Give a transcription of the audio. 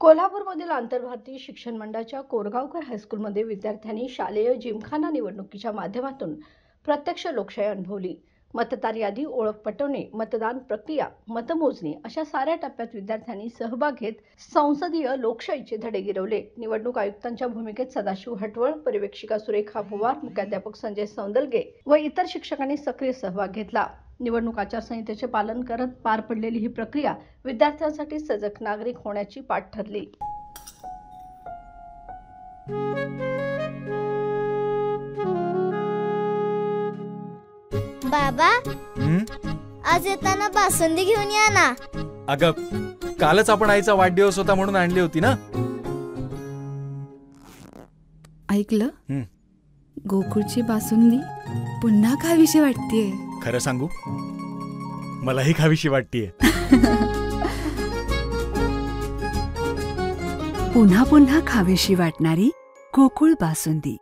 कोल्हापूरमधील आंतरभारतीय शिक्षण मंडळाच्या कोरगावकर हायस्कूलमध्ये विद्यार्थ्यांनी शालेय जिमखाना निवडणुकीच्या माध्यमातून प्रत्यक्ष लोकशाही अनुभवली. मतदार यादी, ओळख पटवणे, मतदान प्रक्रिया, मतमोजणी अशा साऱ्या टप्प्यात विद्यार्थ्यांनी सहभाग घेत संसदीय लोकशाहीचे धडे गिरवले. निवडणूक आयुक्तांच्या भूमिकेत सदाशिव हटवळ, पर्यवेक्षिका सुरेखा पवार, मुख्याध्यापक संजय सौंदलगे व इतर शिक्षकांनी सक्रिय सहभाग घेतला. निवडणूक आचारसंहितेचे पालन करत पार पडलेली ही प्रक्रिया विद्यार्थ्यांसाठी सजग नागरिक होण्याची पाठ ठरली. बाबा, आज येताना बासुंदी घेऊन या ना. अगं, कालच आपण आईचा वाढदिवस होता म्हणून आणली होती ना. ऐकलं, गोकुळची बासुंदी पुन्हा खावीशी वाटतेय. खरं सांगू, मलाही खावीशी वाटतेय. पुन्हा पुन्हा खावीशी वाटणारी गोकुळ बासुंदी.